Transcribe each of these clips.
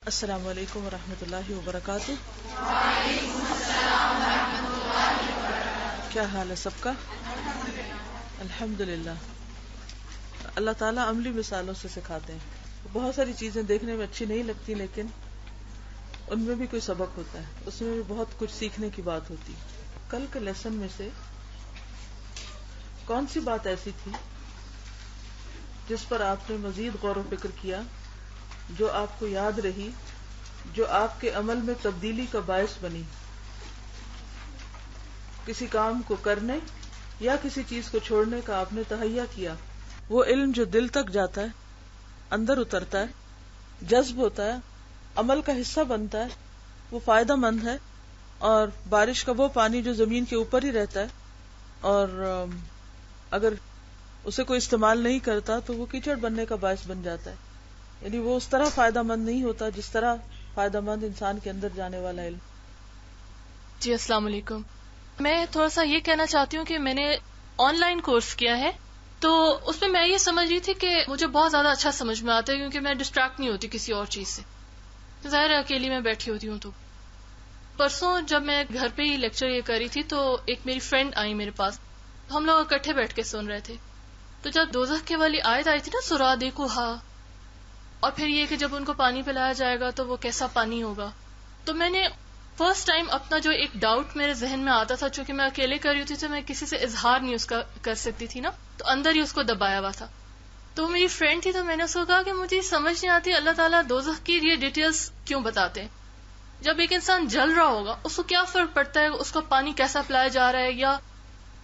السلام علیکم ورحمۃ اللہ وبرکاتہ. کیا حال ہے سب کا؟ الحمد للہ. اللہ تعالیٰ عملی مثالوں سے سکھاتے ہیں. بہت ساری چیزیں دیکھنے میں اچھی نہیں لگتی لیکن ان میں بھی کوئی سبق ہوتا ہے, اس میں بھی بہت کچھ سیکھنے کی بات ہوتی. کل کے لیسن میں سے کون سی بات ایسی تھی جس پر آپ نے مزید غور و فکر کیا, جو آپ کو یاد رہی, جو آپ کے عمل میں تبدیلی کا باعث بنی؟ کسی کام کو کرنے یا کسی چیز کو چھوڑنے کا آپ نے تہیہ کیا. وہ علم جو دل تک جاتا ہے, اندر اترتا ہے, جذب ہوتا ہے, عمل کا حصہ بنتا ہے, وہ فائدہ مند ہے. اور بارش کا وہ پانی جو زمین کے اوپر ہی رہتا ہے اور اگر اسے کوئی استعمال نہیں کرتا تو وہ کیچڑ بننے کا باعث بن جاتا ہے. یعنی وہ اس طرح فائدہ مند نہیں ہوتا جس طرح فائدہ مند انسان کے اندر جانے والا علم. جی السلام علیکم. میں تھوڑا سا یہ کہنا چاہتی ہوں کہ میں نے آن لائن کورس کیا ہے, تو اس میں یہ سمجھ رہی تھی کہ مجھے بہت زیادہ اچھا سمجھ میں آتا ہے کیونکہ میں ڈسٹریکٹ نہیں ہوتی کسی اور چیز سے. ظاہر ہے اکیلی میں بیٹھی ہوتی ہوں. تو پرسوں جب میں گھر پہ ہی لیکچر یہ کر رہی تھی تو ایک میری فرینڈ آئی میرے پاس, تو ہم لوگ اکٹھے بیٹھ کے سن رہے تھے. تو جب دوزخ کے والی آیت آئی تھی نا, سورا دیکھو ہا, اور پھر یہ کہ جب ان کو پانی پلایا جائے گا تو وہ کیسا پانی ہوگا, تو میں نے فرسٹ ٹائم اپنا جو ایک ڈاؤٹ میرے ذہن میں آتا تھا, چونکہ میں اکیلے کر رہی ہوتی تو میں کسی سے اظہار نہیں اس کا کر سکتی تھی نا, تو اندر ہی اس کو دبایا ہوا تھا. تو میری فرینڈ تھی, تو میں نے اس کو کہا کہ مجھے سمجھ نہیں آتی اللہ تعالیٰ دوزخ کی یہ ڈیٹیلز کیوں بتاتے ہیں. جب ایک انسان جل رہا ہوگا اس کو کیا فرق پڑتا ہے اس کو پانی کیسا پلایا جا رہا ہے, یا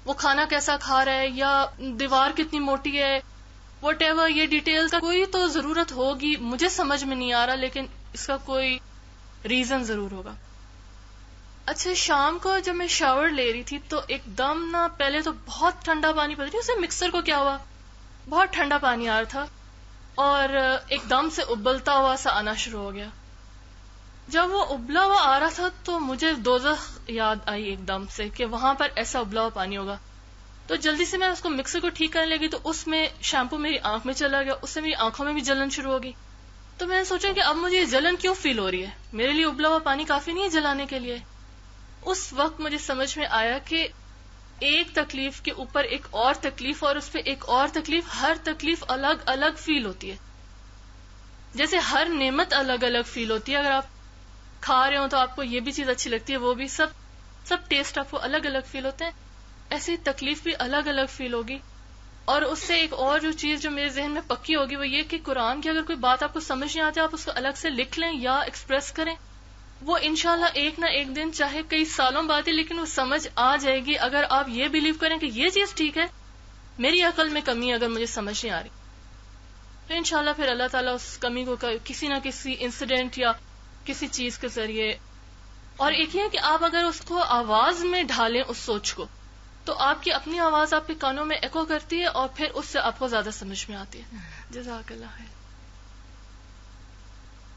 وہ کھانا کیسا کھا رہا ہے, یا دیوار کتنی موٹی ہے, واٹ ایور. یہ ڈیٹیل کا کوئی تو ضرورت ہوگی, مجھے سمجھ میں نہیں آ رہا, لیکن اس کا کوئی ریزن ضرور ہوگا. اچھا, شام کو جب میں شاور لے رہی تھی تو ایک دم نا پہلے تو بہت ٹھنڈا پانی پڑ رہی, اسے مکسر کو کیا ہوا, بہت ٹھنڈا پانی آ رہا تھا اور ایک دم سے ابلتا ہوا سا آنا شروع ہو گیا. جب وہ ابلا ہوا آ رہا تھا تو مجھے دوزخ یاد آئی ایک دم سے کہ وہاں پر ایسا ابلا ہوا پانی ہوگا. تو جلدی سے میں اس کو مکسر کو ٹھیک کرنے لگی تو اس میں شیمپو میری آنکھ میں چلا گیا, اس سے میری آنکھوں میں بھی جلن شروع ہو گئی. تو میں نے سوچا کہ اب مجھے یہ جلن کیوں فیل ہو رہی ہے, میرے لیے ابلا ہوا پانی کافی نہیں ہے جلانے کے لیے. اس وقت مجھے سمجھ میں آیا کہ ایک تکلیف کے اوپر ایک اور تکلیف اور اس پہ ایک اور تکلیف, ہر تکلیف الگ الگ فیل ہوتی ہے. جیسے ہر نعمت الگ الگ فیل ہوتی ہے, اگر آپ کھا رہے ہو تو آپ کو یہ بھی چیز اچھی لگتی ہے, وہ بھی سب ٹیسٹ آپ کو الگ الگ فیل ہوتے ہیں. ایسی تکلیف بھی الگ الگ فیل ہوگی. اور اس سے ایک اور جو چیز جو میرے ذہن میں پکی ہوگی وہ یہ کہ قرآن کی اگر کوئی بات آپ کو سمجھ نہیں آتی, آپ اس کو الگ سے لکھ لیں یا ایکسپریس کریں, وہ انشاءاللہ ایک نہ ایک دن, چاہے کئی سالوں بعد ہی, لیکن وہ سمجھ آ جائے گی. اگر آپ یہ بلیو کریں کہ یہ چیز ٹھیک ہے, میری عقل میں کمی ہے اگر مجھے سمجھ نہیں آ رہی, تو انشاءاللہ پھر اللہ تعالیٰ اس کمی کو کسی نہ کسی انسیڈنٹ یا کسی چیز کے ذریعے. اور ایک یہ کہ آپ اگر اس کو آواز میں ڈھالیں اس سوچ کو, تو آپ کی اپنی آواز آپ کے کانوں میں ایکو کرتی ہے اور پھر اس سے آپ کو زیادہ سمجھ میں آتی ہے. جزاک اللہ خیر.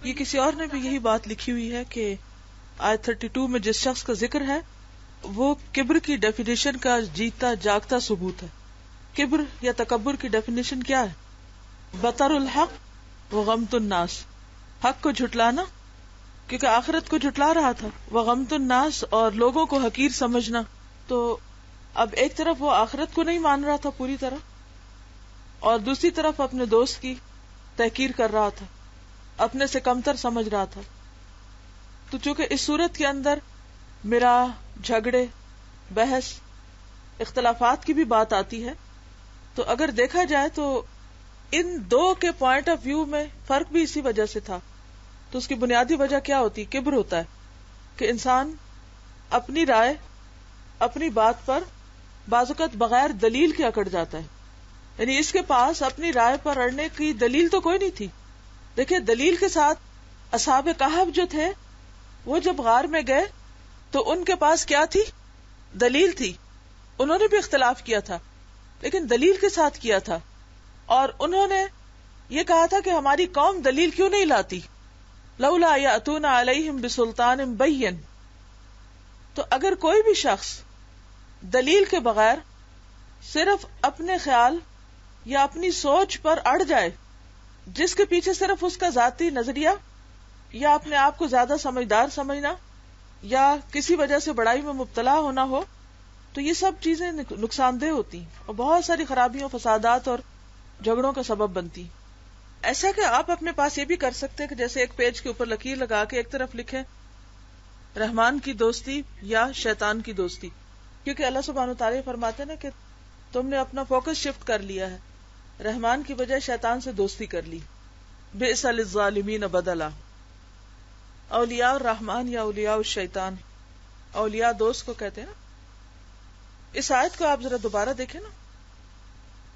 یہ کسی اور نے بھی یہی بات لکھی ہوئی ہے کہ آیت 32 میں جس شخص کا ذکر ہے وہ کبر کی ڈیفینیشن کا جیتا جاگتا ثبوت ہے. کبر یا تکبر کی ڈیفینیشن کیا ہے؟ بطر الحق و غمت الناس, حق کو جھٹلانا کیونکہ آخرت کو جھٹلا رہا تھا, و غمت الناس اور لوگوں کو حقیر سمجھنا. تو اب ایک طرف وہ آخرت کو نہیں مان رہا تھا پوری طرح, اور دوسری طرف اپنے دوست کی تحقیر کر رہا تھا, اپنے سے کمتر سمجھ رہا تھا. تو چونکہ اس صورت کے اندر مرا, جھگڑے, بحث, اختلافات کی بھی بات آتی ہے, تو اگر دیکھا جائے تو ان دو کے پوائنٹ آف ویو میں فرق بھی اسی وجہ سے تھا. تو اس کی بنیادی وجہ کیا ہوتی؟ کبر ہوتا ہے کہ انسان اپنی رائے, اپنی بات پر بعض اوقات بغیر دلیل کے اکڑ جاتا ہے. یعنی اس کے پاس اپنی رائے پر اڑنے کی دلیل تو کوئی نہیں تھی. دیکھیں دلیل کے ساتھ اصحاب کہف جو تھے وہ جب غار میں گئے تو ان کے پاس کیا تھی؟ دلیل تھی. انہوں نے بھی اختلاف کیا تھا لیکن دلیل کے ساتھ کیا تھا, اور انہوں نے یہ کہا تھا کہ ہماری قوم دلیل کیوں نہیں لاتی, لولا یاتون علیہم بسلطان بین. تو اگر کوئی بھی شخص دلیل کے بغیر صرف اپنے خیال یا اپنی سوچ پر اڑ جائے, جس کے پیچھے صرف اس کا ذاتی نظریہ یا اپنے آپ کو زیادہ سمجھدار سمجھنا یا کسی وجہ سے بڑائی میں مبتلا ہونا ہو، تو یہ سب چیزیں نقصان دہ ہوتی ہیں اور بہت ساری خرابیوں، فسادات اور جھگڑوں کا سبب بنتی. ایسا کہ آپ اپنے پاس یہ بھی کر سکتے ہیں کہ جیسے ایک پیج کے اوپر لکیر لگا کے ایک طرف لکھیں رحمان کی دوستی یا شیطان کی دوستی، کیونکہ اللہ سبحانہ وتعالی فرماتے ہیں نا کہ تم نے اپنا فوکس شفٹ کر لیا ہے، رحمان کی بجائے شیطان سے دوستی کر لی. بئس للظالمین بدلا. اولیاء الرحمان یا اولیاء الشیطان، اولیاء دوست کو کہتے ہیں نا. اس آیت کو آپ ذرا دوبارہ دیکھیں نا.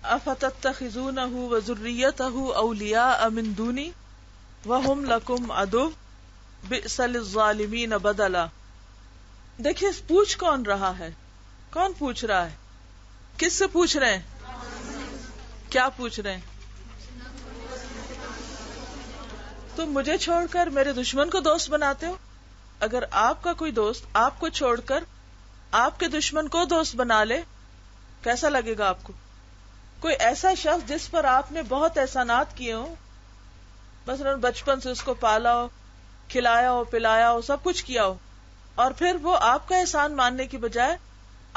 افتتخذونہ وذریتہ اولیاء من دونی وہم لکم عدو بئس للظالمین بدلا. دیکھیے پوچھ کون رہا ہے، کون پوچھ رہا ہے، کس سے پوچھ رہے ہیں، کیا پوچھ رہے ہیں؟ تم مجھے چھوڑ کر میرے دشمن کو دوست بناتے ہو. اگر آپ کا کوئی دوست آپ کو چھوڑ کر آپ کے دشمن کو دوست بنا لے، کیسا لگے گا آپ کو؟ کوئی ایسا شخص جس پر آپ نے بہت احسانات کیے ہوں، مثلا بچپن سے اس کو پالا ہو، کھلایا ہو، پلایا ہو، سب کچھ کیا ہو، اور پھر وہ آپ کا احسان ماننے کی بجائے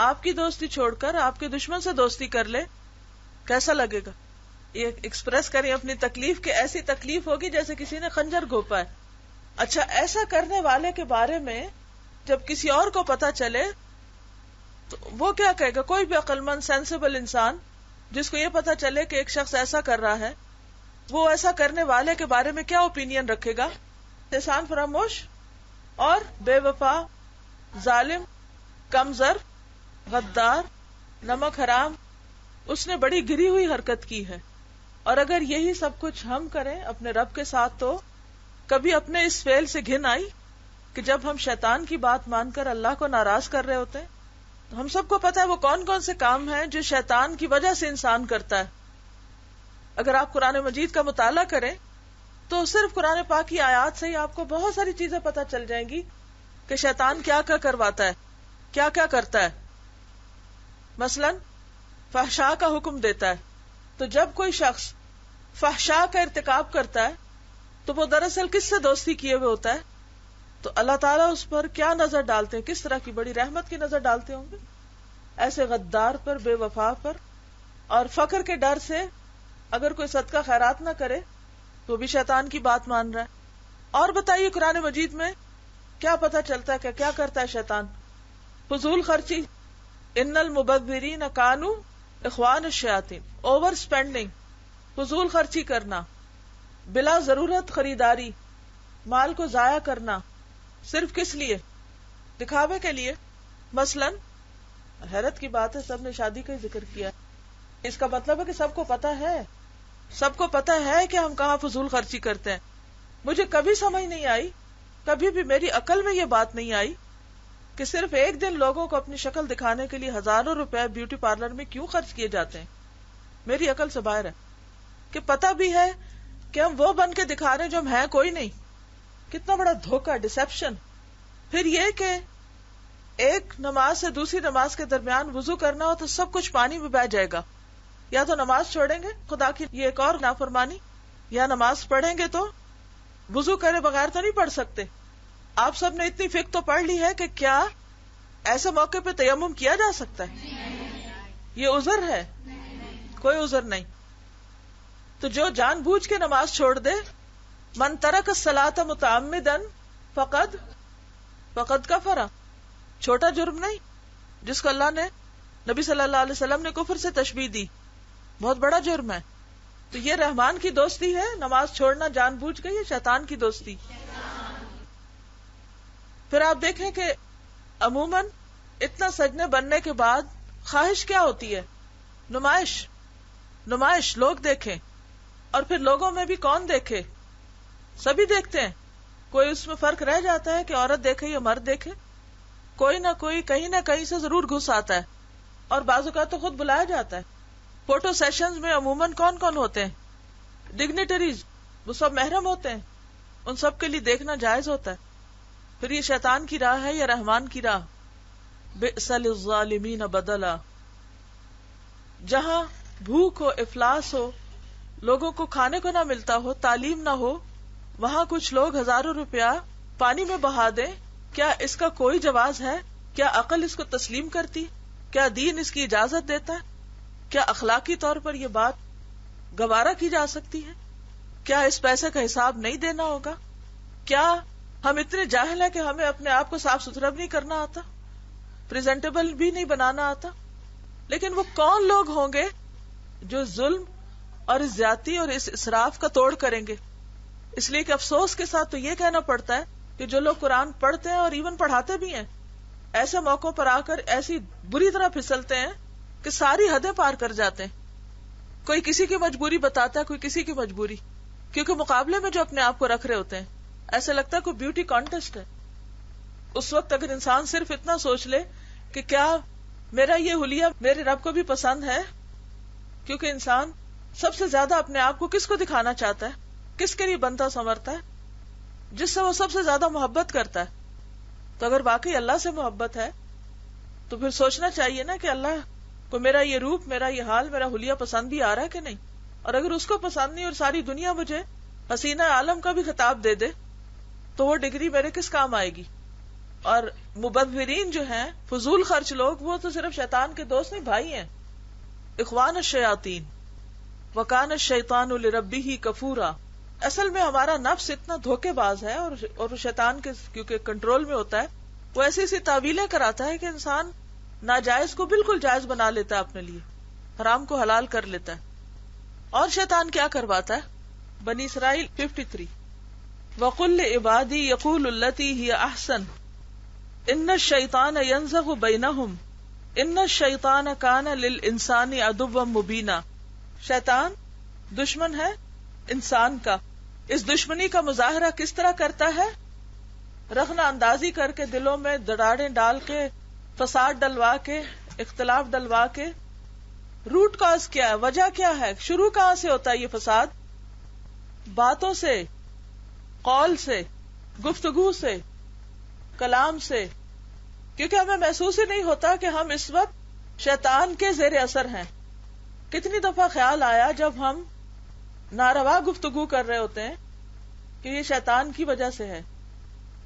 آپ کی دوستی چھوڑ کر آپ کے دشمن سے دوستی کر لے، کیسا لگے گا؟ یہ ایکسپریس کریں اپنی تکلیف کہ ایسی تکلیف ہوگی جیسے کسی نے خنجر گھونپا ہے. اچھا، ایسا کرنے والے کے بارے میں جب کسی اور کو پتا چلے تو وہ کیا کہے گا؟ کوئی بھی عقل مند سینسیبل انسان جس کو یہ پتا چلے کہ ایک شخص ایسا کر رہا ہے، وہ ایسا کرنے والے کے بارے میں کیا اوپینین رکھے گا؟ احسان فراموش اور بے وفا، ظالم، کمزور، غدار، نمک حرام، اس نے بڑی گری ہوئی حرکت کی ہے. اور اگر یہی سب کچھ ہم کریں اپنے رب کے ساتھ، تو کبھی اپنے اس فعل سے گھن آئی کہ جب ہم شیطان کی بات مان کر اللہ کو ناراض کر رہے ہوتے ہیں؟ ہم سب کو پتا ہے وہ کون کون سے کام ہیں جو شیطان کی وجہ سے انسان کرتا ہے. اگر آپ قرآن مجید کا مطالعہ کریں تو صرف قرآن پاک کی آیات سے ہی آپ کو بہت ساری چیزیں پتا چل جائیں گی کہ شیطان کیا کیا کرواتا ہے، کیا کیا کرتا ہے. مثلا فحشاء کا حکم دیتا ہے، تو جب کوئی شخص فحشاء کا ارتکاب کرتا ہے تو وہ دراصل کس سے دوستی کیے ہوئے ہوتا ہے؟ تو اللہ تعالیٰ اس پر کیا نظر ڈالتے ہیں؟ کس طرح کی بڑی رحمت کی نظر ڈالتے ہوں گے ایسے غدار پر، بے وفا پر. اور فقر کے ڈر سے اگر کوئی صدقہ خیرات نہ کرے تو بھی شیطان کی بات مان رہا ہے. اور بتائیے قرآن مجید میں کیا پتا چلتا ہے کہ کیا کرتا ہے شیطان؟ فضول خرچی، ان المبذرین کانوا اخوان الشیاطین، اوور سپینڈنگ، فضول خرچی کرنا، بلا ضرورت خریداری، مال کو ضائع کرنا، صرف کس لیے؟ دکھاوے کے لیے. مثلا حیرت کی بات ہے، سب نے شادی کا ہی ذکر کیا، اس کا مطلب ہے کہ سب کو پتا ہے، سب کو پتا ہے کہ ہم کہاں فضول خرچی کرتے ہیں. مجھے کبھی سمجھ نہیں آئی، کبھی بھی میری عقل میں یہ بات نہیں آئی کہ صرف ایک دن لوگوں کو اپنی شکل دکھانے کے لیے ہزاروں روپے بیوٹی پارلر میں کیوں خرچ کیے جاتے ہیں. میری عقل سے باہر ہے کہ پتا بھی ہے کہ ہم وہ بن کے دکھا رہے ہیں جو ہم ہیں کوئی نہیں. کتنا بڑا دھوکہ، ڈسیپشن. پھر یہ کہ ایک نماز سے دوسری نماز کے درمیان وضو کرنا ہو تو سب کچھ پانی میں بہہ جائے گا. یا تو نماز چھوڑیں گے، خدا کی یہ ایک اور نافرمانی، یا نماز پڑھیں گے تو وضو کرے بغیر تو نہیں پڑھ سکتے. آپ سب نے اتنی فقہ تو پڑھ لی ہے کہ کیا ایسے موقع پہ تیمم کیا جا سکتا ہے؟ یہ عذر ہے؟ کوئی عذر نہیں. تو جو جان بوجھ کے نماز چھوڑ دے، من ترک الصلاۃ متعمدا فقد کفر، چھوٹا جرم نہیں جس کو اللہ نے، نبی صلی اللہ علیہ وسلم نے کفر سے تشبیہ دی، بہت بڑا جرم ہے. تو یہ رحمان کی دوستی ہے نماز چھوڑنا جان بوجھ کے، یہ شیطان کی دوستی. پھر آپ دیکھیں کہ عموماً اتنا سجنے بننے کے بعد خواہش کیا ہوتی ہے؟ نمائش، لوگ دیکھیں. اور پھر لوگوں میں بھی کون دیکھے؟ سبھی دیکھتے ہیں. کوئی اس میں فرق رہ جاتا ہے کہ عورت دیکھے یا مرد دیکھے؟ کوئی نہ کوئی کہیں نہ کہیں سے ضرور گھس آتا ہے. اور بعض اوقات تو خود بلایا جاتا ہے. فوٹو سیشنز میں عموماً کون کون ہوتے ہیں؟ ڈگنیٹریز، وہ سب محرم ہوتے ہیں، ان سب کے لیے دیکھنا جائز ہوتا ہے. پھر یہ شیطان کی راہ ہے یا رحمان کی راہ؟ بئس للظالمین بدلا. جہاں بھوک ہو، افلاس ہو، لوگوں کو کھانے کو نہ ملتا ہو، تعلیم نہ ہو، وہاں کچھ لوگ ہزاروں روپیہ پانی میں بہا دیں، کیا اس کا کوئی جواز ہے؟ کیا عقل اس کو تسلیم کرتی؟ کیا دین اس کی اجازت دیتا ہے؟ کیا اخلاقی طور پر یہ بات گوارا کی جا سکتی ہے؟ کیا اس پیسے کا حساب نہیں دینا ہوگا؟ کیا ہم اتنے جاہل ہیں کہ ہمیں اپنے آپ کو صاف ستھرا بھی نہیں کرنا آتا، پریزنٹیبل بھی نہیں بنانا آتا؟ لیکن وہ کون لوگ ہوں گے جو ظلم اور اس زیادتی اور اس اسراف کا توڑ کریں گے؟ اس لیے کہ افسوس کے ساتھ تو یہ کہنا پڑتا ہے کہ جو لوگ قرآن پڑھتے ہیں اور ایون پڑھاتے بھی ہیں، ایسے موقعوں پر آ کر ایسی بری طرح پھسلتے ہیں کہ ساری حدیں پار کر جاتے ہیں۔ کوئی کسی کی مجبوری بتاتا ہے، کوئی کسی کی مجبوری، کیونکہ مقابلے میں جو اپنے آپ کو رکھ رہے ہوتے ہیں، ایسا لگتا ہے کوئی بیوٹی کانٹیسٹ ہے۔ اس وقت اگر انسان صرف اتنا سوچ لے کہ کیا میرا یہ حلیہ میرے رب کو بھی پسند ہے، کیونکہ انسان سب سے زیادہ اپنے آپ کو کس کو دکھانا چاہتا ہے، کس کے لیے بنتا سنورتا ہے؟ جس سے وہ سب سے زیادہ محبت کرتا ہے۔ تو اگر واقعی اللہ سے محبت ہے تو پھر سوچنا چاہیے نا کہ اللہ کو میرا یہ روپ، میرا یہ حال، میرا حلیہ پسند بھی آ رہا ہے کہ نہیں؟ اور اگر اس کو پسند نہیں اور ساری دنیا مجھے حسینہ عالم کا بھی خطاب دے دے تو وہ ڈگری میرے کس کام آئے گی؟ اور مبذرین جو ہیں، فضول خرچ لوگ، وہ تو صرف شیطان کے دوست نہیں، بھائی ہیں، اخوان الشیاطین، وکان الشیطان لربہ کفورا۔ اصل میں ہمارا نفس اتنا دھوکے باز ہے اور شیطان کے کیونکہ کنٹرول میں ہوتا ہے، وہ ایسی ایسی تعویلیں کراتا ہے کہ انسان ناجائز کو بالکل جائز بنا لیتا ہے اپنے لیے، حرام کو حلال کر لیتا ہے۔ اور شیطان کیا کرواتا ہے؟ بنی اسرائیل 53 وَقُلْ لِعِبَادِي يَقُولُ الَّتِي هِيَ أَحْسَنُ إِنَّ الشَّيْطَانَ يَنزَغُ بَيْنَهُمْ إِنَّ الشَّيْطَانَ كَانَ لِلْإِنسَانِ عَدُوًّا مُبِينًا۔ شیطان دشمن ہے انسان کا۔ اس دشمنی کا مظاہرہ کس طرح کرتا ہے؟ رخنہ اندازی کر کے، دلوں میں دراڑیں ڈال کے، فساد ڈلوا کے، اختلاف ڈلوا کے۔ روٹ کاز کیا ہے؟ وجہ کیا ہے؟ شروع کہاں سے ہوتا ہے یہ فساد؟ باتوں سے، قول سے، گفتگو سے، کلام سے، کیونکہ ہمیں محسوس ہی نہیں ہوتا کہ ہم اس وقت شیطان کے زیر اثر ہیں۔ کتنی دفعہ خیال آیا جب ہم ناروا گفتگو کر رہے ہوتے ہیں کہ یہ شیطان کی وجہ سے ہے،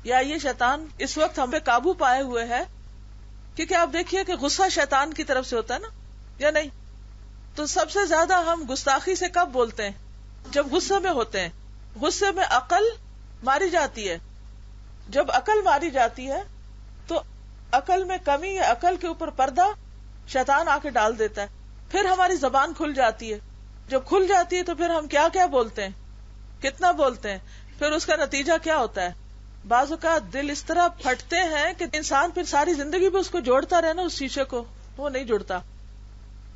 یا یہ شیطان اس وقت ہم پہ قابو پائے ہوئے ہے، کیونکہ آپ دیکھیے کہ غصہ شیطان کی طرف سے ہوتا ہے نا، یا نہیں؟ تو سب سے زیادہ ہم گستاخی سے کب بولتے ہیں؟ جب غصے میں ہوتے ہیں۔ غصے میں عقل ماری جاتی ہے۔ جب عقل ماری جاتی ہے تو عقل میں کمی یا عقل کے اوپر پردہ شیطان آ کے ڈال دیتا ہے، پھر ہماری زبان کھل جاتی ہے۔ جب کھل جاتی ہے تو پھر ہم کیا کیا بولتے ہیں، کتنا بولتے ہیں، پھر اس کا نتیجہ کیا ہوتا ہے؟ بعض اوقات دل اس طرح پھٹتے ہیں کہ انسان پھر ساری زندگی بھی اس کو جوڑتا رہے نا، اس شیشے کو، وہ نہیں جڑتا۔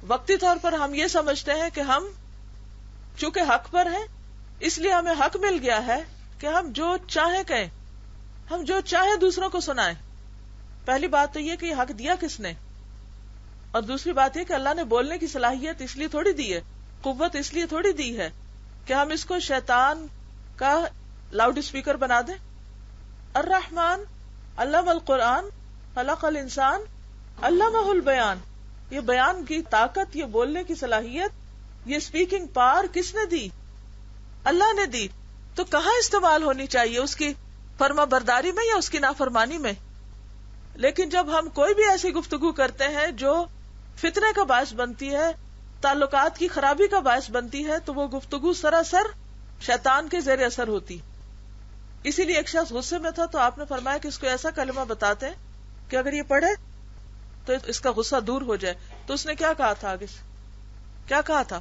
وقتی طور پر ہم یہ سمجھتے ہیں کہ ہم چونکہ حق پر ہیں، اس لیے ہمیں حق مل گیا ہے کہ ہم جو چاہیں کہیں، ہم جو چاہیں دوسروں کو سنائیں۔ پہلی بات تو یہ کہ یہ حق دیا کس نے، اور دوسری بات یہ کہ اللہ نے بولنے کی صلاحیت اس لیے تھوڑی دی ہے، قوت اس لیے تھوڑی دی ہے کہ ہم اس کو شیطان کا لاؤڈ اسپیکر بنا دیں۔ الرحمن علم القرآن خلق الانسان علمہ البیان، یہ بیان کی طاقت، یہ بولنے کی صلاحیت، یہ اسپیکنگ پاور کس نے دی؟ اللہ نے دی۔ تو کہاں استعمال ہونی چاہیے؟ اس کی فرما برداری میں یا اس کی نافرمانی میں؟ لیکن جب ہم کوئی بھی ایسی گفتگو کرتے ہیں جو فتنے کا باعث بنتی ہے، تعلقات کی خرابی کا باعث بنتی ہے، تو وہ گفتگو سراسر شیطان کے زیر اثر ہوتی۔ اسی لیے ایک شخص غصے میں تھا تو آپ نے فرمایا کہ اس کو ایسا کلمہ بتاتے ہیں کہ اگر یہ پڑھے تو اس کا غصہ دور ہو جائے۔ تو اس نے کیا کہا تھا؟ آگے سے کیا کہا تھا؟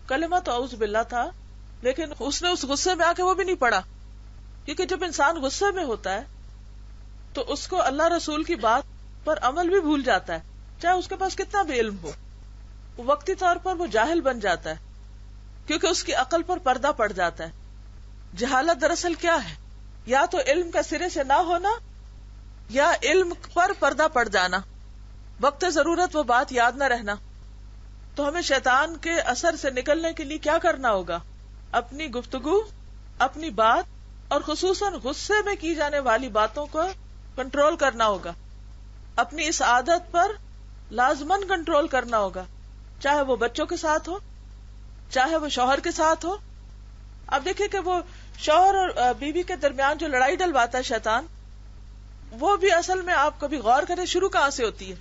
کلمہ تو اعوذ باللہ تھا، لیکن اس نے اس غصے میں آ کے وہ بھی نہیں پڑھا، کیونکہ جب انسان غصے میں ہوتا ہے تو اس کو اللہ رسول کی بات پر عمل بھی بھول جاتا ہے، چاہے اس کے پاس کتنا بھی علم ہو۔ وقتی طور پر وہ جاہل بن جاتا ہے کیونکہ اس کی عقل پر پردہ پڑ جاتا ہے۔ جہالت دراصل کیا ہے؟ یا تو علم کا سرے سے نہ ہونا یا علم پر پردہ پڑ جانا، وقت ضرورت وہ بات یاد نہ رہنا۔ تو ہمیں شیطان کے اثر سے نکلنے کے لیے کیا کرنا ہوگا؟ اپنی گفتگو، اپنی بات، اور خصوصاً غصے میں کی جانے والی باتوں کو کنٹرول کرنا ہوگا۔ اپنی اس عادت پر لازماً کنٹرول کرنا ہوگا، چاہے وہ بچوں کے ساتھ ہو، چاہے وہ شوہر کے ساتھ ہو۔ اب دیکھیں کہ وہ شوہر اور بیوی کے درمیان جو لڑائی ڈلواتا ہے شیطان، وہ بھی اصل میں آپ کبھی غور کریں شروع کہاں سے ہوتی ہے؟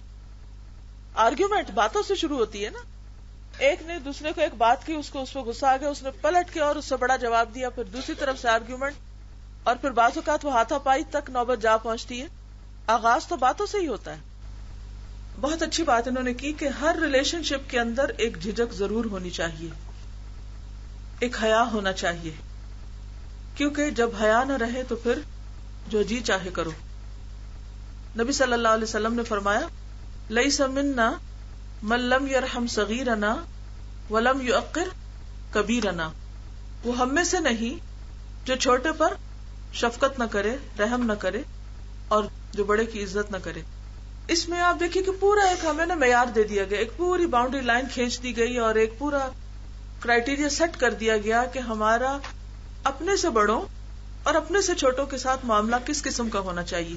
آرگیومنٹ، باتوں سے شروع ہوتی ہے نا. ایک نے دوسرے کو ایک بات کی، اس کو اس پہ غصہ آ گیا، اس نے پلٹ کے اور اس سے بڑا جواب دیا، پھر دوسری طرف سے آرگیومنٹ، اور پھر بعض اوقات وہ ہاتھا پائی تک نوبت جا پہنچتی ہے. آغاز تو باتوں سے ہی ہوتا ہے. بہت اچھی بات انہوں نے کی کہ ہر ریلیشن شپ کے اندر ایک جھجک ضرور ہونی چاہیے، ایک حیا ہونا چاہیے، کیونکہ جب حیا نہ رہے تو پھر جو جی چاہے کرو. نبی صلی اللہ علیہ وسلم نے فرمایا لیس منا من لم یرحم صغیرنا ولم یؤقر کبیرنا، وہ ہم میں سے نہیں جو چھوٹے پر شفقت نہ کرے، رحم نہ کرے، اور جو بڑے کی عزت نہ کرے. اس میں آپ دیکھیے کہ پورا ایک ہمیں نا معیار دے دیا گیا، ایک پوری باؤنڈری لائن کھینچ دی گئی اور ایک پورا کرائیٹیریا سیٹ کر دیا گیا کہ ہمارا اپنے سے بڑوں اور اپنے سے چھوٹوں کے ساتھ معاملہ کس قسم کا ہونا چاہیے.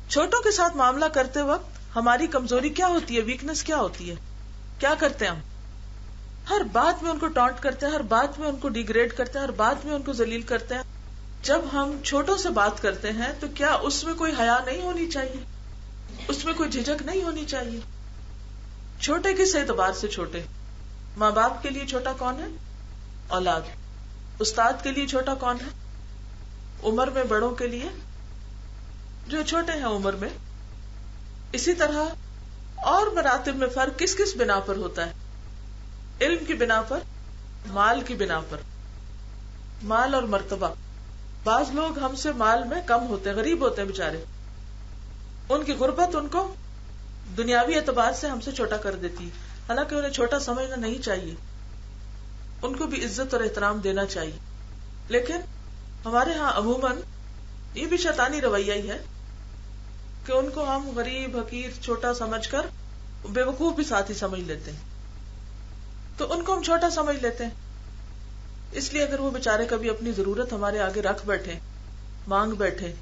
چھوٹوں کے ساتھ معاملہ کرتے وقت ہماری کمزوری کیا ہوتی ہے، ویکنس کیا ہوتی ہے، کیا کرتے ہیں ہم؟ ہر بات میں ان کو ٹانٹ کرتے ہیں، ہر بات میں ان کو ڈیگریڈ کرتے ہیں، ہر بات میں ان کو ذلیل کرتے ہیں. جب ہم چھوٹوں سے بات کرتے ہیں تو کیا اس میں کوئی حیا نہیں ہونی چاہیے، اس میں کوئی جھجک نہیں ہونی چاہیے؟ چھوٹے کس اعتبار سے چھوٹے؟ ماں باپ کے لیے چھوٹا کون ہے؟ اولاد. استاد کے لیے چھوٹا کون ہے؟ عمر میں بڑوں کے لیے جو چھوٹے ہیں عمر میں. اسی طرح اور مراتب میں فرق کس کس بنا پر ہوتا ہے؟ علم کی بنا پر، مال کی بنا پر. مال اور مرتبہ. بعض لوگ ہم سے مال میں کم ہوتے ہیں، غریب ہوتے ہیں بیچارے، ان کی غربت ان کو دنیاوی اعتبار سے ہم سے چھوٹا کر دیتی ہے، حالانکہ انہیں چھوٹا سمجھنا نہیں چاہیے، ان کو بھی عزت اور احترام دینا چاہیے. لیکن ہمارے ہاں عموماً یہ بھی شیطانی رویہ ہی ہے کہ ان کو ہم غریب، حقیر، چھوٹا سمجھ کر بے وقوف بھی ساتھ ہی سمجھ لیتے ہیں، تو ان کو ہم چھوٹا سمجھ لیتے ہیں. اس لیے اگر وہ بیچارے کبھی اپنی ضرورت ہمارے آگے رکھ بیٹھے، مانگ بیٹھے،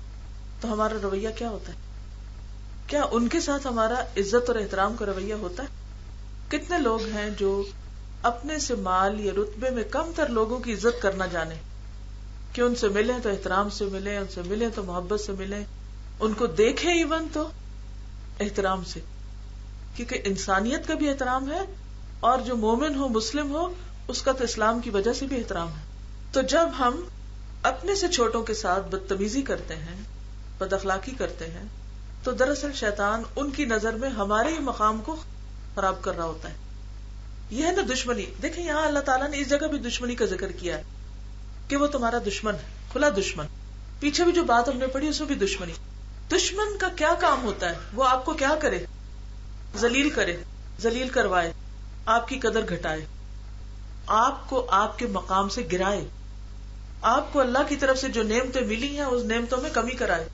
تو ہمارا رویہ کیا ہوتا ہے؟ کیا ان کے ساتھ ہمارا عزت اور احترام کا رویہ ہوتا ہے؟ کتنے لوگ ہیں جو اپنے سے مال یا رتبے میں کم تر لوگوں کی عزت کرنا جانے کہ ان سے ملیں تو احترام سے ملیں، ان سے ملیں تو محبت سے ملیں، ان کو دیکھیں ایون تو احترام سے، کیونکہ انسانیت کا بھی احترام ہے اور جو مومن ہو، مسلم ہو، اس کا تو اسلام کی وجہ سے بھی احترام ہے. تو جب ہم اپنے سے چھوٹوں کے ساتھ بدتمیزی کرتے ہیں، بد اخلاقی کرتے ہیں، تو دراصل شیطان ان کی نظر میں ہمارے ہی مقام کو خراب کر رہا ہوتا ہے. یہ ہے نا دشمنی. دیکھیں یہاں اللہ تعالیٰ نے اس جگہ بھی دشمنی کا ذکر کیا ہے کہ وہ تمہارا دشمن ہے، کھلا دشمن. پیچھے بھی جو بات ہم نے پڑھی اس میں بھی دشمنی. دشمن کا کیا کام ہوتا ہے؟ وہ آپ کو کیا کرے؟ ذلیل کرے، ذلیل کروائے، آپ کی قدر گھٹائے، آپ کو آپ کے مقام سے گرائے، آپ کو اللہ کی طرف سے جو نعمتیں ملی ہیں اس نعمتوں میں کمی کرائے.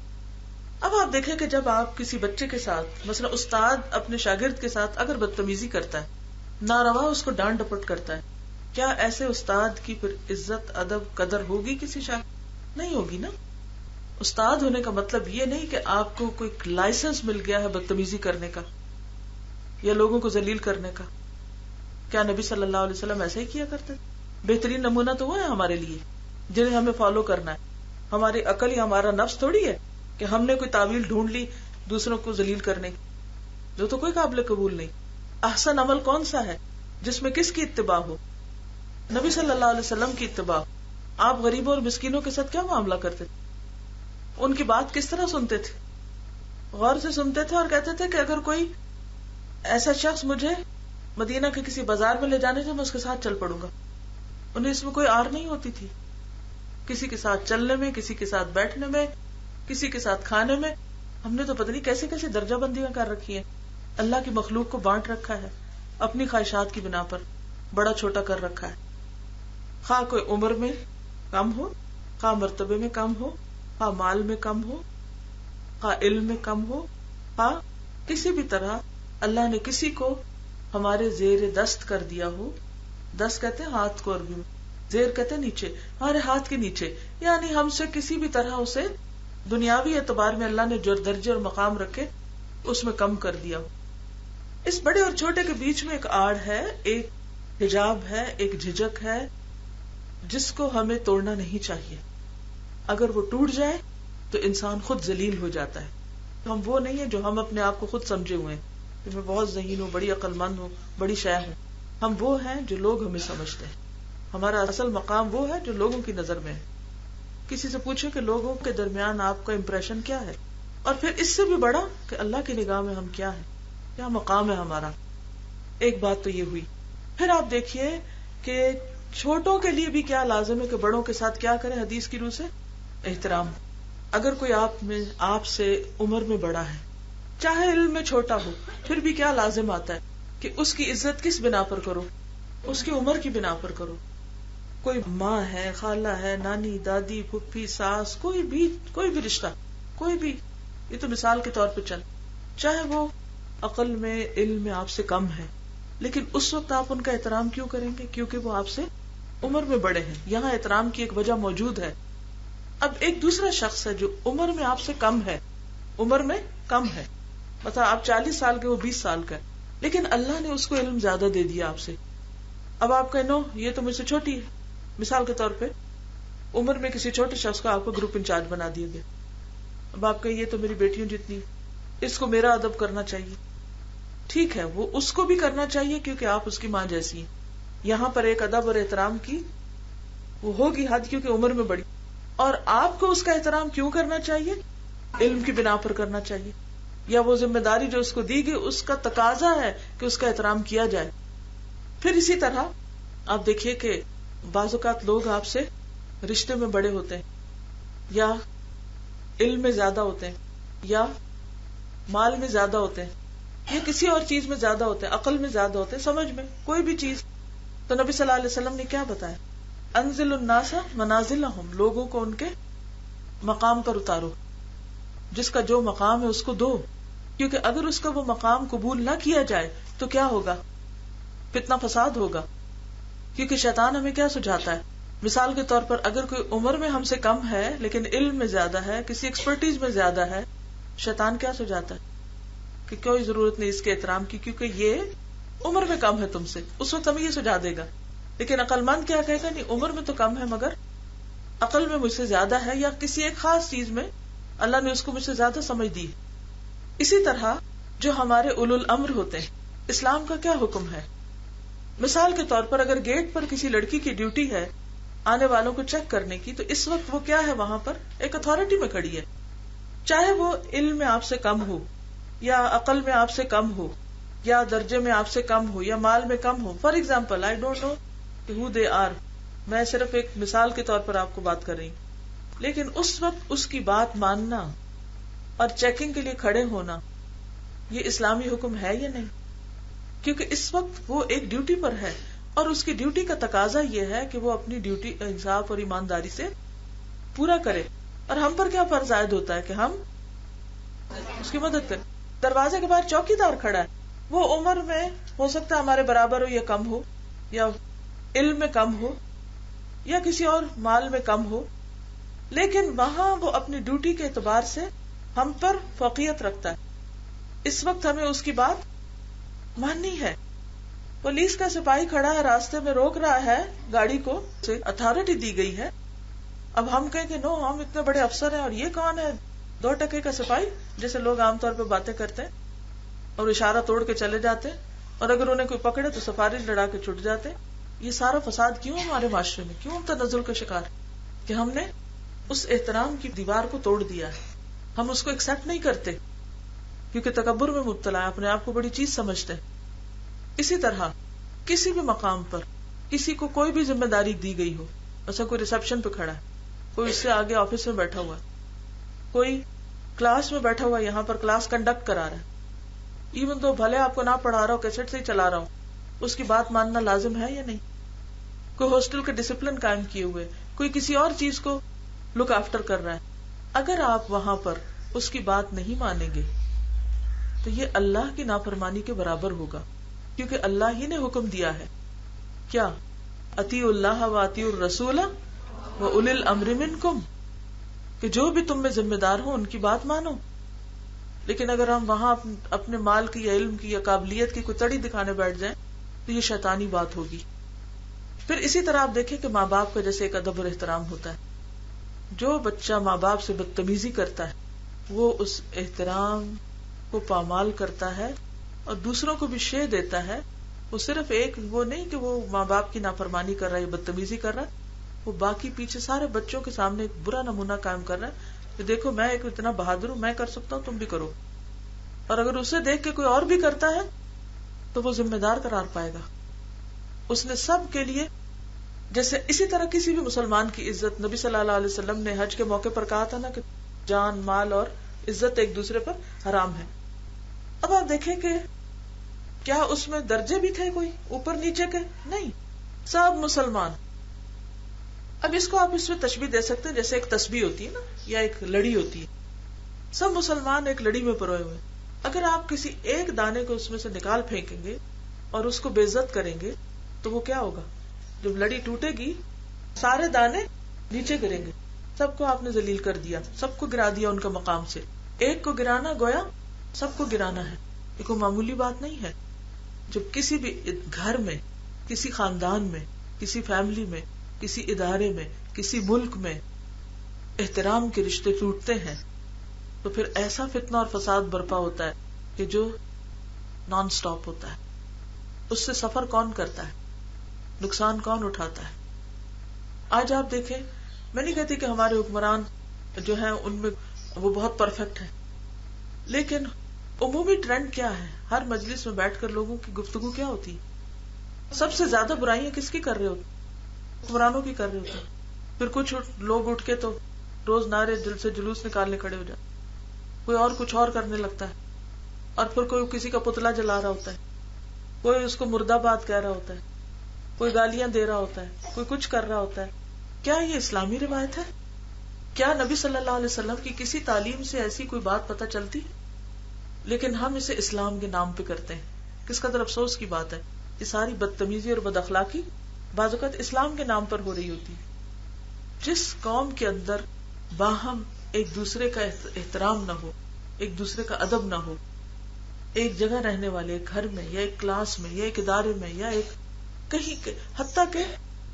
اب آپ دیکھیں کہ جب آپ کسی بچے کے ساتھ، مثلا استاد اپنے شاگرد کے ساتھ اگر بدتمیزی کرتا ہے، ناروا اس کو ڈانٹ ڈپٹ کرتا ہے، کیا ایسے استاد کی پھر عزت، ادب، قدر ہوگی کسی شاگرد؟ نہیں ہوگی نا. استاد ہونے کا مطلب یہ نہیں کہ آپ کو کوئی لائسنس مل گیا ہے بدتمیزی کرنے کا یا لوگوں کو ذلیل کرنے کا. کیا نبی صلی اللہ علیہ وسلم ایسا ہی کیا کرتے؟ بہترین نمونہ تو وہ ہے ہمارے لیے جنہیں ہمیں فالو کرنا ہے. ہماری عقل یا ہمارا نفس تھوڑی ہے کہ ہم نے کوئی تعویل ڈھونڈ لی دوسروں کو ذلیل کرنے کی، جو تو کوئی قابل قبول نہیں. احسن عمل کون سا ہے جس میں کس کی اتباع ہو؟ نبی صلی اللہ علیہ وسلم کی اتباع. آپ غریبوں اور مسکینوں کے ساتھ کیا معاملہ کرتے تھے؟ ان کی بات کس طرح سنتے تھے؟ غور سے سنتے تھے اور کہتے تھے کہ اگر کوئی ایسا شخص مجھے مدینہ کے کسی بازار میں لے جانے سے میں اس کے ساتھ چل پڑوں گا. انہیں اس میں کوئی آر نہیں ہوتی تھی کسی کے ساتھ چلنے میں، کسی کے ساتھ بیٹھنے میں، کسی کے ساتھ کھانے میں. ہم نے تو پتہ نہیں کیسے کیسے درجہ بندیاں کر رکھی ہیں. اللہ کی مخلوق کو بانٹ رکھا ہے اپنی خواہشات کی بنا پر، بڑا چھوٹا کر رکھا ہے. خواہ کوئی عمر میں کم ہو، خواہ مرتبے میں کم ہو، خواہ مال میں کم ہو، خواہ علم میں کم ہو، خواہ کسی بھی طرح اللہ نے کسی کو ہمارے زیر دست کر دیا ہو. دست کہتے ہیں ہاتھ کو عربی میں، زیر کہتے ہیں نیچے، ہمارے ہاتھ کے نیچے، یعنی ہم سے کسی بھی طرح اسے دنیاوی اعتبار میں اللہ نے جو درجے اور مقام رکھے اس میں کم کر دیا ہو. اس بڑے اور چھوٹے کے بیچ میں ایک آڑ ہے، ایک حجاب ہے، ایک جھجک ہے. جس کو ہمیں توڑنا نہیں چاہیے. اگر وہ ٹوٹ جائے تو انسان خود ذلیل ہو جاتا ہے. ہم وہ نہیں ہیں جو ہم اپنے آپ کو خود سمجھے ہوئے ہیں کہ میں بہت ذہین ہوں, بڑی عقل مند ہوں, بڑی شے ہوں. ہم وہ ہیں جو لوگ ہمیں سمجھتے ہیں. ہمارا اصل مقام وہ ہے جو لوگوں کی نظر میں ہے. کسی سے پوچھے کہ لوگوں کے درمیان آپ کا امپریشن کیا ہے, اور پھر اس سے بھی بڑا کہ اللہ کی نگاہ میں ہم کیا ہیں, کیا مقام ہے ہمارا. ایک بات تو یہ ہوئی. پھر آپ دیکھیے کہ چھوٹوں کے لیے بھی کیا لازم ہے کہ بڑوں کے ساتھ کیا کریں حدیث کی روح سے, احترام. اگر کوئی آپ سے عمر میں بڑا ہے, چاہے علم میں چھوٹا ہو, پھر بھی کیا لازم آتا ہے کہ اس کی عزت کس بنا پر کرو, اس کی عمر کی بنا پر کرو. کوئی ماں ہے, خالہ ہے, نانی, دادی, پھپھی, ساس, کوئی بھی رشتہ, کوئی بھی, یہ تو مثال کے طور پہ چل, چاہے وہ عقل میں علم میں آپ سے کم ہے, لیکن اس وقت آپ ان کا احترام کیوں کریں گے؟ کیونکہ وہ آپ سے عمر میں بڑے ہیں. یہاں احترام کی ایک وجہ موجود ہے. اب ایک دوسرا شخص ہے جو عمر میں آپ سے کم ہے, عمر میں کم ہے, مطلب آپ 40 سال کے, وہ 20 سال کا ہے, لیکن اللہ نے اس کو علم زیادہ دے دیا آپ سے. اب آپ کہیں نو یہ تو مجھ سے چھوٹی ہے. مثال کے طور پہ عمر میں کسی چھوٹے شخص کو آپ کو گروپ انچارج بنا دیا گیا. اب آپ کہیں یہ تو میری بیٹیوں جتنی, اس کو میرا ادب کرنا چاہیے. ٹھیک ہے, وہ اس کو بھی کرنا چاہیے کیونکہ آپ اس کی ماں جیسی ہیں. یہاں پر ایک ادب اور احترام کی وہ ہوگی حد, کیونکہ عمر میں بڑی. اور آپ کو اس کا احترام کیوں کرنا چاہیے؟ علم کی بنا پر کرنا چاہیے, یا وہ ذمہ داری جو اس کو دی گئی اس کا تقاضا ہے کہ اس کا احترام کیا جائے. پھر اسی طرح آپ دیکھیے کہ بعض اوقات لوگ آپ سے رشتے میں بڑے ہوتے ہیں, یا علم میں زیادہ ہوتے ہیں, یا مال میں زیادہ ہوتے ہیں, یا کسی اور چیز میں زیادہ ہوتے ہیں, عقل میں زیادہ ہوتے ہیں, سمجھ میں کوئی بھی چیز. تو نبی صلی اللہ علیہ وسلم نے کیا بتایا؟ انزل الناس منازلہم, لوگوں کو ان کے مقام پر اتارو, جس کا جو مقام ہے اس کو دو. کیونکہ اگر اس کا وہ مقام قبول نہ کیا جائے تو کیا ہوگا؟ فتنہ فساد ہوگا. کیونکہ شیطان ہمیں کیا سجھاتا ہے؟ مثال کے طور پر اگر کوئی عمر میں ہم سے کم ہے لیکن علم میں زیادہ ہے, کسی ایکسپرٹیز میں زیادہ ہے, شیطان کیا سجھاتا ہے کہ کوئی ضرورت نہیں اس کے احترام کی کیونکہ یہ عمر میں کم ہے تم سے. اس وقت ہمیں یہ سجھا دے گا. لیکن عقل مند کیا کہے گا؟ نہیں, عمر میں تو کم ہے مگر عقل میں مجھ سے زیادہ ہے, یا کسی ایک خاص چیز میں اللہ نے اس کو مجھ سے زیادہ سمجھ دی. اسی طرح جو ہمارے اولو الامر ہوتے ہیں, اسلام کا کیا حکم ہے؟ مثال کے طور پر اگر گیٹ پر کسی لڑکی کی ڈیوٹی ہے آنے والوں کو چیک کرنے کی, تو اس وقت وہ کیا ہے؟ وہاں پر ایک اتھارٹی میں کھڑی ہے, چاہے وہ علم میں آپ سے کم ہو, یا عقل میں آپ سے کم ہو, یا درجے میں آپ سے کم ہو, یا مال میں کم ہو. For example, I don't know who they are, میں صرف ایک مثال کے طور پر آپ کو بات کر رہی ہوں. لیکن اس وقت اس کی بات ماننا اور چیکنگ کے لیے کھڑے ہونا, یہ اسلامی حکم ہے یا نہیں؟ کیونکہ اس وقت وہ ایک ڈیوٹی پر ہے, اور اس کی ڈیوٹی کا تقاضا یہ ہے کہ وہ اپنی ڈیوٹی انصاف اور ایمانداری سے پورا کرے. اور ہم پر کیا فرض عائد ہوتا ہے کہ ہم اس کی مدد کریں. دروازے کے باہر چوکی دار کھڑا ہے, وہ عمر میں ہو سکتا ہے ہمارے برابر ہو یا کم ہو, یا علم میں کم ہو, یا کسی اور مال میں کم ہو, لیکن وہاں وہ اپنی ڈیوٹی کے اعتبار سے ہم پر فوقیت رکھتا ہے. اس وقت ہمیں اس کی بات ماننی ہے. پولیس کا سپاہی کھڑا ہے راستے میں, روک رہا ہے گاڑی کو, اتھارٹی دی گئی ہے. اب ہم کہیں کہ نو, ہم اتنے بڑے افسر ہیں اور یہ کون ہے 2 ٹکے کا سپاہی, جیسے لوگ عام طور پہ باتیں کرتے ہیں اور اشارہ توڑ کے چلے جاتے ہیں, اور اگر انہیں کوئی پکڑے تو سفارش لڑا کے چھٹ جاتے ہیں. یہ سارا فساد کیوں ہمارے معاشرے میں, کیوں ہم تنزل کا شکار کہ ہم نے اس احترام کی دیوار کو توڑ دیا ہے. ہم اس کو ایکسپٹ نہیں کرتے کیونکہ تکبر میں مبتلا ہے, اپنے آپ کو بڑی چیز سمجھتے ہیں. اسی طرح کسی بھی مقام پر کسی کو کوئی بھی ذمہ داری دی گئی ہو, ایسا کوئی ریسپشن پہ کھڑا ہے, کوئی اس سے آگے آفس میں بیٹھا ہوا ہے, کوئی کلاس میں بیٹھا ہوا ہے, یہاں پر کلاس کنڈکٹ کرا رہا ہے, ایون تو بھلے آپ کو نہ پڑھا رہا ہو, کیسٹ سے ہی چلا رہا ہوں, اس کی بات ماننا لازم ہے یا نہیں؟ کوئی ہاسٹل کے ڈسپلن قائم کیے ہوئے, کوئی کسی اور چیز کو لک آفٹر کر رہا ہے. اگر آپ وہاں پر اس کی بات نہیں مانیں گے تو یہ اللہ کی نافرمانی کے برابر ہوگا, کیونکہ اللہ ہی نے حکم دیا ہے کیا, اطیعوا اللہ و اطیعوا الرسول و اولی الامر منکم, کہ جو بھی تم میں ذمہ دار ہو ان کی بات مانو. لیکن اگر ہم وہاں اپنے مال کی یا علم کی یا قابلیت کی کوئی تڑی دکھانے بیٹھ جائیں تو یہ شیطانی بات ہوگی. پھر اسی طرح آپ دیکھیں کہ ماں باپ کا جیسے ایک ادب اور احترام ہوتا ہے. جو بچہ ماں باپ سے بدتمیزی کرتا ہے وہ اس احترام کو پامال کرتا ہے اور دوسروں کو بھی شے دیتا ہے. وہ صرف ایک وہ نہیں کہ وہ ماں باپ کی نافرمانی کر رہا ہے یا بدتمیزی کر رہا ہے, وہ باقی پیچھے سارے بچوں کے سامنے ایک برا نمونہ قائم کر رہا ہے کہ دیکھو میں ایک اتنا بہادر ہوں, میں کر سکتا ہوں, تم بھی کرو. اور اگر اسے دیکھ کے کوئی اور بھی کرتا ہے تو وہ ذمہ دار قرار پائے گا. اس نے سب کے لیے, جیسے اسی طرح کسی بھی مسلمان کی عزت, نبی صلی اللہ علیہ وسلم نے حج کے موقع پر کہا تھا نا کہ جان, مال اور عزت ایک دوسرے پر حرام ہے. اب آپ دیکھیں کہ کیا اس میں درجے بھی تھے کوئی اوپر نیچے کے؟ نہیں, سب مسلمان. اب اس کو آپ اس میں تشبیہ دے سکتے ہیں جیسے ایک تسبیح ہوتی ہے نا, یا ایک لڑی ہوتی ہے. سب مسلمان ایک لڑی میں پروئے ہوئے. اگر آپ کسی ایک دانے کو اس میں سے نکال پھینکیں گے اور اس کو بے عزت کریں گے تو وہ کیا ہوگا؟ جب لڑی ٹوٹے گی سارے دانے نیچے گریں گے. سب کو آپ نے ذلیل کر دیا, سب کو گرا دیا ان کا مقام سے. ایک کو گرانا گویا سب کو گرانا ہے. یہ کوئی معمولی بات نہیں ہے. جب کسی بھی گھر میں, کسی خاندان میں, کسی فیملی میں, کسی ادارے میں, کسی ملک میں احترام کے رشتے ٹوٹتے ہیں تو پھر ایسا فتنہ اور فساد برپا ہوتا ہے کہ جو نان سٹاپ ہوتا ہے. اس سے سفر کون کرتا ہے, نقصان کون اٹھاتا ہے؟ آج آپ دیکھیں, میں نہیں کہتی کہ ہمارے حکمران جو ہیں ان میں وہ بہت پرفیکٹ ہیں, لیکن عمومی ٹرینڈ کیا ہے؟ ہر مجلس میں بیٹھ کر لوگوں کی گفتگو کیا ہوتی؟ سب سے زیادہ برائیاں کس کی کر رہے ہوتے؟ حکمرانوں کی کر رہے ہوتے. پھر کچھ لوگ اٹھ کے تو روز نعرے دل سے جلوس نکالنے کھڑے ہو جاتے, کوئی اور کچھ اور کرنے لگتا ہے, اور پھر کوئی کسی کا پتلا جلا رہا ہوتا ہے, کوئی اس کو مردہ باد کہہ رہا ہوتا ہے, کوئی گالیاں دے رہا ہوتا ہے, کوئی کچھ کر رہا ہوتا ہے. کیا یہ اسلامی روایت ہے؟ کیا نبی صلی اللہ علیہ وسلم کی کسی تعلیم سے ایسی کوئی بات پتہ چلتی؟ لیکن ہم اسے اسلام کے نام پہ کرتے ہیں. کس قدر افسوس کی بات ہے, یہ ساری بدتمیزی اور بد اخلاقی بعض اوقات اسلام کے نام پر ہو رہی ہوتی. جس قوم کے اندر باہم ایک دوسرے کا احترام نہ ہو, ایک دوسرے کا ادب نہ ہو, ایک جگہ رہنے والے, ایک گھر میں یا ایک کلاس میں یا ایک ادارے میں یا ایک کہیں, حتیٰ کہ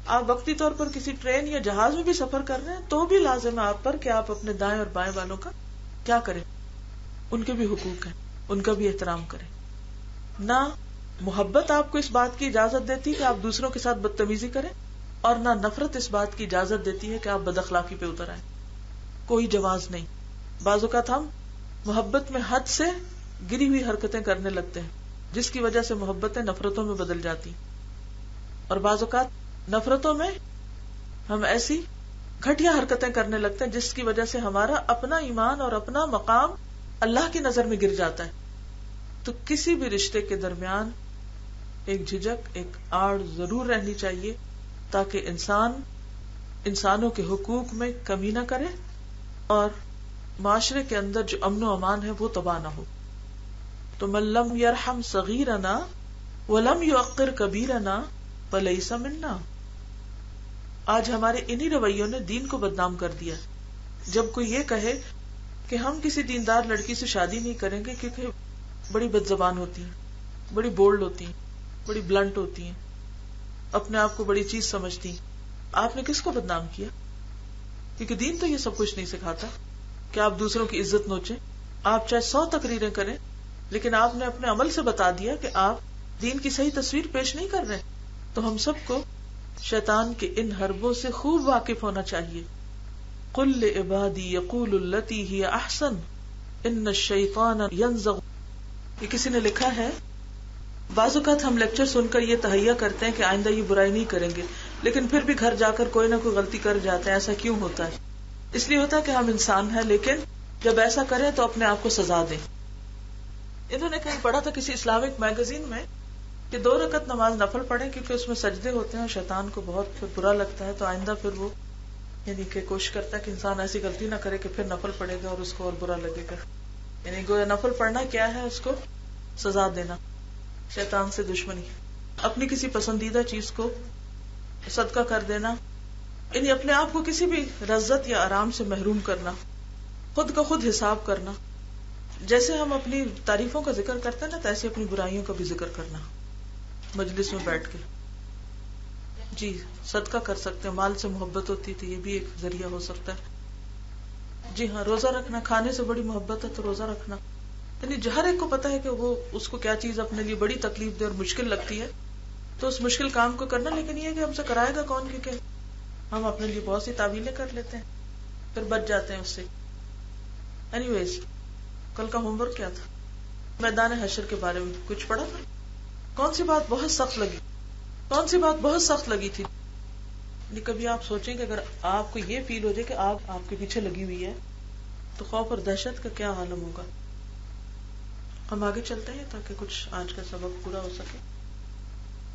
آپ وقتی طور پر کسی ٹرین یا جہاز میں بھی سفر کر رہے ہیں تو بھی لازم ہے آپ پر کہ آپ اپنے دائیں اور بائیں والوں کا کیا کریں, ان کے بھی حقوق ہیں, ان کا بھی احترام کریں. نہ محبت آپ کو اس بات کی اجازت دیتی کہ آپ دوسروں کے ساتھ بدتمیزی کریں, اور نہ نفرت اس بات کی اجازت دیتی ہے کہ آپ بد اخلاقی پہ اتر آئیں. کوئی جواز نہیں. بعض اوقات ہم محبت میں حد سے گری ہوئی حرکتیں کرنے لگتے ہیں جس کی وجہ سے محبتیں نفرتوں میں بدل جاتی, اور بعض اوقات نفرتوں میں ہم ایسی گھٹیا حرکتیں کرنے لگتے ہیں جس کی وجہ سے ہمارا اپنا ایمان اور اپنا مقام اللہ کی نظر میں گر جاتا ہے. تو کسی بھی رشتے کے درمیان ایک جھجک, ایک آڑ ضرور رہنی چاہیے تاکہ انسان انسانوں کے حقوق میں کمی نہ کرے اور معاشرے کے اندر جو امن و امان ہے وہ تباہ نہ ہو. تو من لم یرحم صغیرنا ولم یوقر کبیرنا فلیس منا. آج ہمارے انہی رویوں نے دین کو بدنام کر دیا. جب کوئی یہ کہے کہ ہم کسی دیندار لڑکی سے شادی نہیں کریں گے کیونکہ بڑی بد زبان ہوتی ہیں, بڑی بولڈ ہوتی ہیں, بڑی بلنٹ ہوتی ہیں, اپنے آپ کو بڑی چیز سمجھتی ہیں, آپ نے کس کو بدنام کیا؟ کیونکہ دین تو یہ سب کچھ نہیں سکھاتا کہ آپ دوسروں کی عزت نوچیں. آپ چاہے 100 تقریریں کریں لیکن آپ نے اپنے عمل سے بتا دیا کہ آپ دین کی صحیح تصویر پیش نہیں کر رہے. تو ہم سب کو شیطان کے ان حربوں سے خوب واقف ہونا چاہیے. قل لعبادی یقول التی ہی احسن ان الشیطان ینزغ. یہ کسی نے لکھا ہے, بعض اوقات ہم لیکچر سن کر یہ تہیہ کرتے ہیں کہ آئندہ یہ برائی نہیں کریں گے, لیکن پھر بھی گھر جا کر کوئی نہ کوئی غلطی کر جاتے ہیں. ایسا کیوں ہوتا ہے؟ اس لیے ہوتا ہے کہ ہم انسان ہیں, لیکن جب ایسا کریں تو اپنے آپ کو سزا دیں. انہوں نے کہیں پڑھا تھا کسی اسلامک میگزین میں کہ 2 رکعت نماز نفل پڑھیں کیونکہ اس میں سجدے ہوتے ہیں اور شیطان کو بہت پھر برا لگتا ہے, تو آئندہ پھر وہ یعنی کہ کوشش کرتا ہے کہ انسان ایسی غلطی نہ کرے کہ پھر نفل پڑھے گا اور اس کو اور برا لگے گا. یعنی گویا نفل پڑھنا کیا ہے؟ اس کو سزا دینا, شیطان سے دشمنی, اپنی کسی پسندیدہ چیز کو صدقہ کر دینا, یعنی اپنے آپ کو کسی بھی لذت یا آرام سے محروم کرنا, خود کا خود حساب کرنا. جیسے ہم اپنی تعریفوں کا ذکر کرتے ہیں نا, تو ایسے اپنی برائیوں کا بھی ذکر کرنا مجلس میں بیٹھ کے. جی صدقہ کر سکتے ہیں، مال سے محبت ہوتی تو یہ بھی ایک ذریعہ ہو سکتا ہے. جی ہاں، روزہ رکھنا، کھانے سے بڑی محبت ہے تو روزہ رکھنا. یعنی ہر ایک کو پتا ہے کہ وہ اس کو کیا چیز اپنے لیے بڑی تکلیف دہ اور مشکل لگتی ہے، تو اس مشکل کام کو کرنا. لیکن یہ کہ ہم سے کرائے گا کون، کیونکہ ہم اپنے لیے بہت سی تعویلیں کر لیتے ہیں پھر بچ جاتے ہیں اس سے. اینی ویز، کل کا ہوم ورک کیا تھا؟ میدان حشر کے بارے میں کچھ پڑھا تھا. کون سی بات بہت سخت لگی؟ کون سی بات بہت سخت لگی تھی؟ کبھی آپ سوچیں کہ اگر آپ کو یہ فیل ہو جائے کہ آگ آپ کے پیچھے لگی ہوئی ہے تو خوف اور دہشت کا کیا عالم ہوگا. ہم آگے چلتے ہیں تاکہ کچھ آج کا سبق پورا ہو سکے.